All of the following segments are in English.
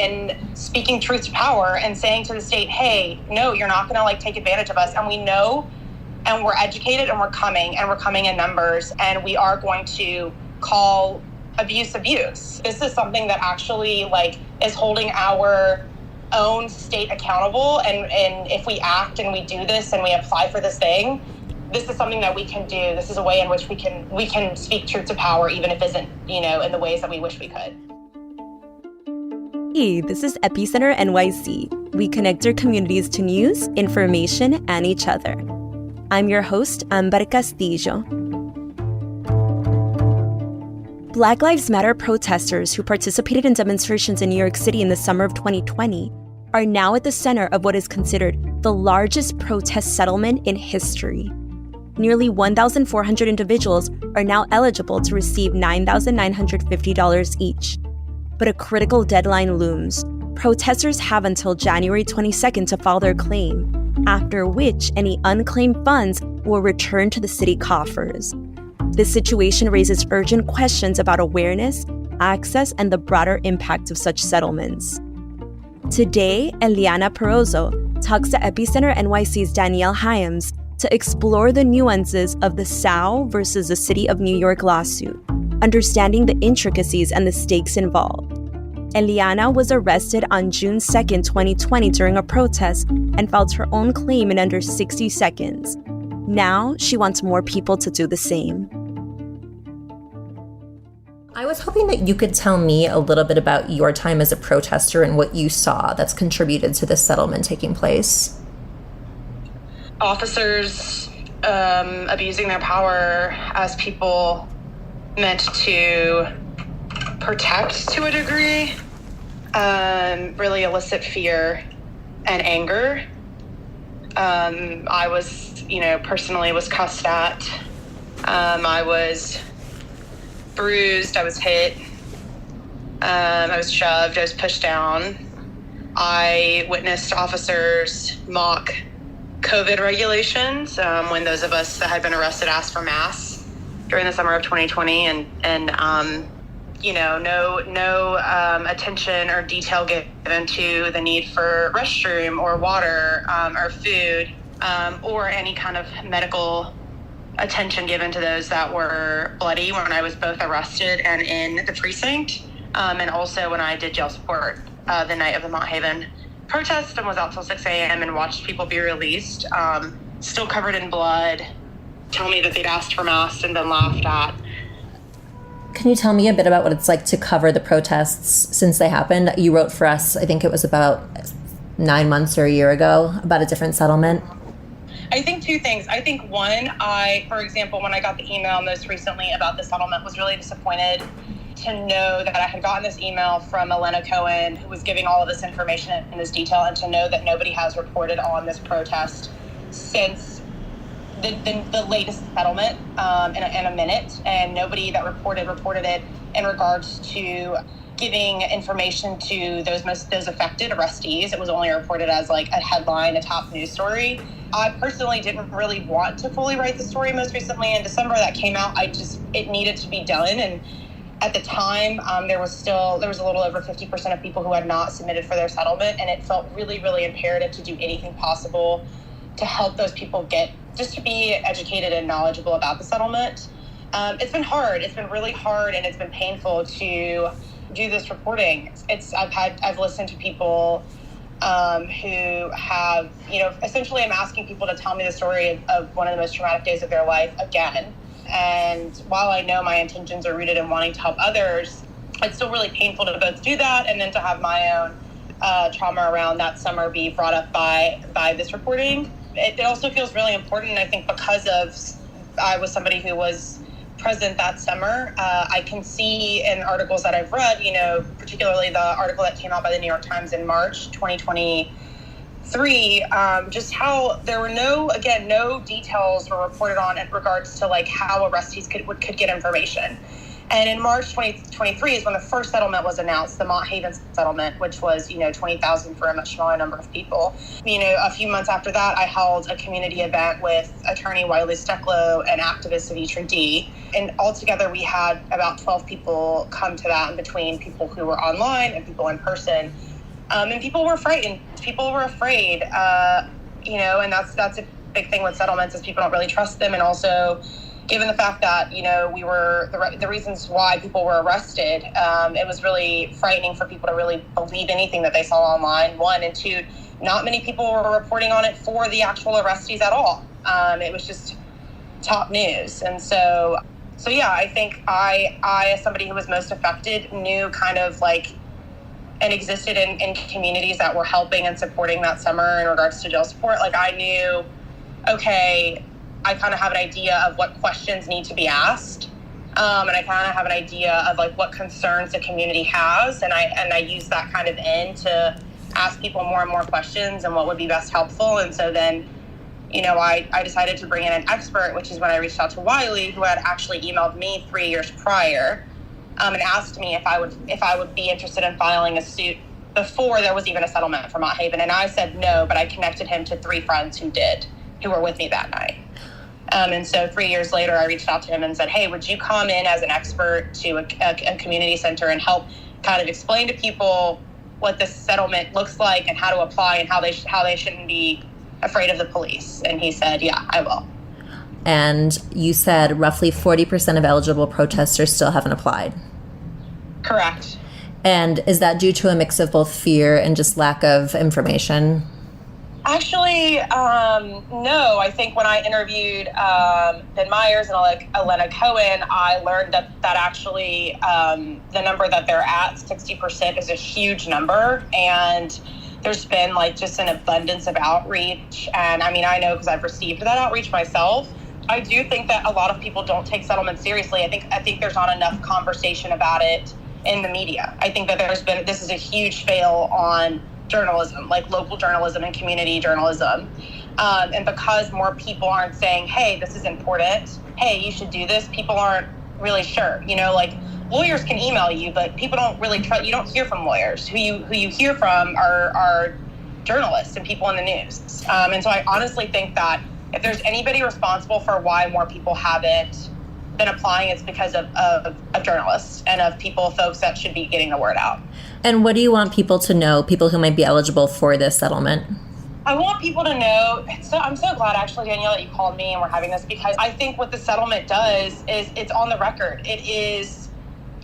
in speaking truth to power and saying to the state, hey, no, you're not going to take advantage of us. And we know, and we're educated, and we're coming in numbers, and we are going to call abuse. This is something that actually is holding our own state accountable. And if we act and we do this and we apply for this thing, this is something that we can do. This is a way in which we can speak truth to power, even if it isn't, in the ways that we wish we could. Hey, this is Epicenter-NYC. We connect our communities to news, information, and each other. I'm your host, Amber Castillo. Black Lives Matter protesters who participated in demonstrations in New York City in the summer of 2020 are now at the center of what is considered the largest protest settlement in history. Nearly 1,400 individuals are now eligible to receive $9,950 each. But a critical deadline looms. Protesters have until January 22nd to file their claim, after which any unclaimed funds will return to the city coffers. This situation raises urgent questions about awareness, access, and the broader impact of such settlements. Today, Eliana Perozo talks to Epicenter-NYC's Danielle Hyams to explore the nuances of the SAU versus the City of New York lawsuit, understanding the intricacies and the stakes involved. Eliana was arrested on June 2nd, 2020 during a protest and filed her own claim in under 60 seconds. Now, she wants more people to do the same. I was hoping that you could tell me a little bit about your time as a protester and what you saw that's contributed to this settlement taking place. Officers abusing their power as people meant to protect to a degree, really elicit fear and anger. I was, personally was cussed at. I was bruised, I was hit, I was shoved, I was pushed down. I witnessed officers mock COVID regulations when those of us that had been arrested asked for masks during the summer of 2020, and no attention or detail given to the need for restroom or water or food or any kind of medical attention given to those that were bloody when I was both arrested and in the precinct, and also when I did jail support the night of the Mont Haven protest and was out till 6 a.m. and watched people be released, still covered in blood, tell me that they'd asked for masks and been laughed at. Can you tell me a bit about what it's like to cover the protests since they happened? You wrote for us, I think it was about 9 months or a year ago, about a different settlement. I think two things. I think one, for example, when I got the email most recently about the settlement, was really disappointed to know that I had gotten this email from Elena Cohen, who was giving all of this information in this detail, and to know that nobody has reported on this protest since the latest settlement in a minute, and nobody that reported it in regards to giving information to those affected arrestees. It was only reported as a headline, a top news story. I personally didn't really want to fully write the story. Most recently in December that came out, it needed to be done. And at the time, there was a little over 50% of people who had not submitted for their settlement. And it felt really, really imperative to do anything possible to help those people just to be educated and knowledgeable about the settlement. It's been hard. It's been really hard, and it's been painful to do this reporting. I've listened to people who have, essentially I'm asking people to tell me the story of one of the most traumatic days of their life again. And while I know my intentions are rooted in wanting to help others, it's still really painful to both do that and then to have my own trauma around that summer be brought up by this reporting. It also feels really important, I think, because I was somebody who was present that summer. I can see in articles that I've read, particularly the article that came out by the New York Times in March 2023, just how there were no details were reported on in regards to how arrestees could get information. And in March 2023 is when the first settlement was announced, the Mont Haven settlement, which was, $20,000 for a much smaller number of people. A few months after that, I held a community event with attorney Wiley Stecklow and activist Savitri D. And altogether, we had about 12 people come to that, in between people who were online and people in person. And people were frightened. People were afraid, and that's a big thing with settlements is people don't really trust them. And also, given the fact that, we were the reasons why people were arrested, it was really frightening for people to really believe anything that they saw online, one. And two, not many people were reporting on it for the actual arrestees at all. It was just top news. And so yeah, I think I, as somebody who was most affected, knew kind of like, and existed in communities that were helping and supporting that summer in regards to jail support. Like I knew, okay, I kind of have an idea of what questions need to be asked. And I kind of have an idea of like what concerns the community has. And I use that kind of to ask people more and more questions and what would be best helpful. And so then, I decided to bring in an expert, which is when I reached out to Wiley, who had actually emailed me 3 years prior, and asked me if I would be interested in filing a suit before there was even a settlement for Mott Haven. And I said no, but I connected him to 3 friends who were with me that night. And so 3 years later, I reached out to him and said, hey, would you come in as an expert to a community center and help kind of explain to people what this settlement looks like and how to apply and how they shouldn't be afraid of the police? And he said, yeah, I will. And you said roughly 40% of eligible protesters still haven't applied. Correct. And is that due to a mix of both fear and just lack of information? Actually, no. I think when I interviewed Ben Myers and Eliana Cohen, I learned that actually the number that they're at, 60%, is a huge number. And there's been like just an abundance of outreach. And I mean, I know because I've received that outreach myself. I do think that a lot of people don't take settlements seriously. I think there's not enough conversation about it in the media. I think that this is a huge fail on journalism, like local journalism and community journalism. And because more people aren't saying, hey, this is important, hey, you should do this, people aren't really sure. Like lawyers can email you, but people don't really trust. You don't hear from lawyers. Who you hear from are journalists and people in the news. And so I honestly think that if there's anybody responsible for why more people haven't been applying, it's because of journalists and of folks that should be getting the word out. And what do you want people to know, people who might be eligible for this settlement? I want people to know, I'm so glad actually, Danielle, that you called me and we're having this, because I think what the settlement does is it's on the record. It is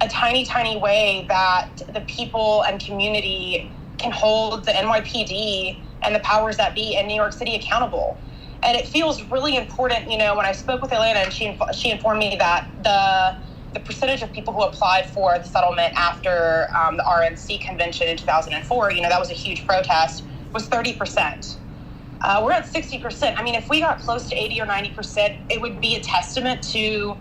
a tiny, tiny way that the people and community can hold the NYPD and the powers that be in New York City accountable. And it feels really important, when I spoke with Eliana and she informed me that the percentage of people who applied for the settlement after the RNC convention in 2004, that was a huge protest, was 30%. We're at 60%. I mean, if we got close to 80 or 90%, it would be a testament to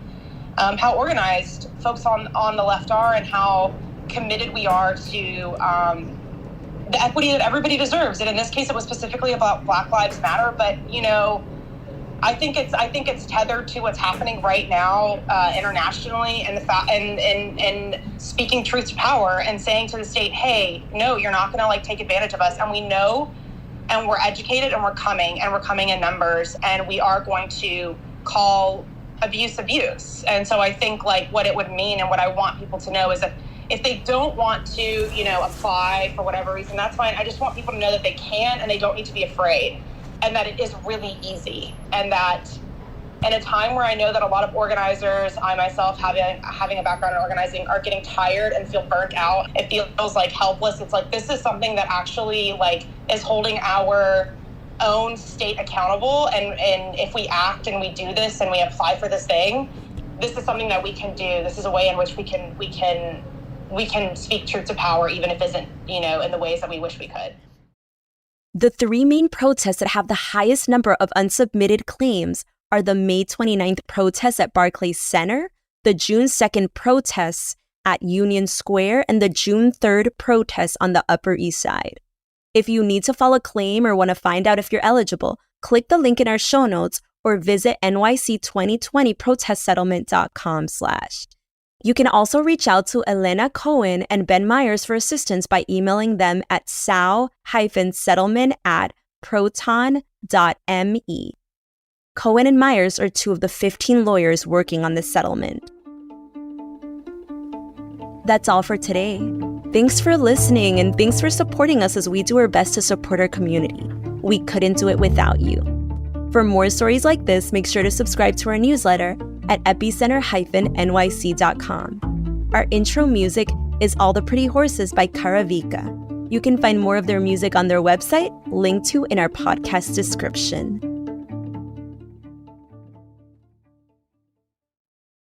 how organized folks on the left are and how committed we are to the equity that everybody deserves. And in this case, it was specifically about Black Lives Matter. But, I think it's tethered to what's happening right now internationally, and and speaking truth to power and saying to the state, hey, no, you're not going to take advantage of us. And we know, and we're educated, and we're coming in numbers, and we are going to call abuse. And so I think what it would mean and what I want people to know is that if they don't want to, apply for whatever reason, that's fine. I just want people to know that they can and they don't need to be afraid, and that it is really easy. And that in a time where I know that a lot of organizers, I myself having a background in organizing, are getting tired and feel burnt out, it feels helpless. It's this is something that actually is holding our own state accountable. And if we act and we do this and we apply for this thing, this is something that we can do. This is a way in which we can speak truth to power, even if it isn't, in the ways that we wish we could. The 3 main protests that have the highest number of unsubmitted claims are the May 29th protests at Barclays Center, the June 2nd protests at Union Square, and the June 3rd protests on the Upper East Side. If you need to file a claim or want to find out if you're eligible, click the link in our show notes or visit nyc2020protestsettlement.com/. You can also reach out to Eliana Cohen and Ben Myers for assistance by emailing them at sao-settlement@proton.me. Cohen and Myers are 2 of the 15 lawyers working on this settlement. That's all for today. Thanks for listening, and thanks for supporting us as we do our best to support our community. We couldn't do it without you. For more stories like this, make sure to subscribe to our newsletter at epicenter-nyc.com. Our intro music is All the Pretty Horses by Karavika. You can find more of their music on their website, linked to in our podcast description.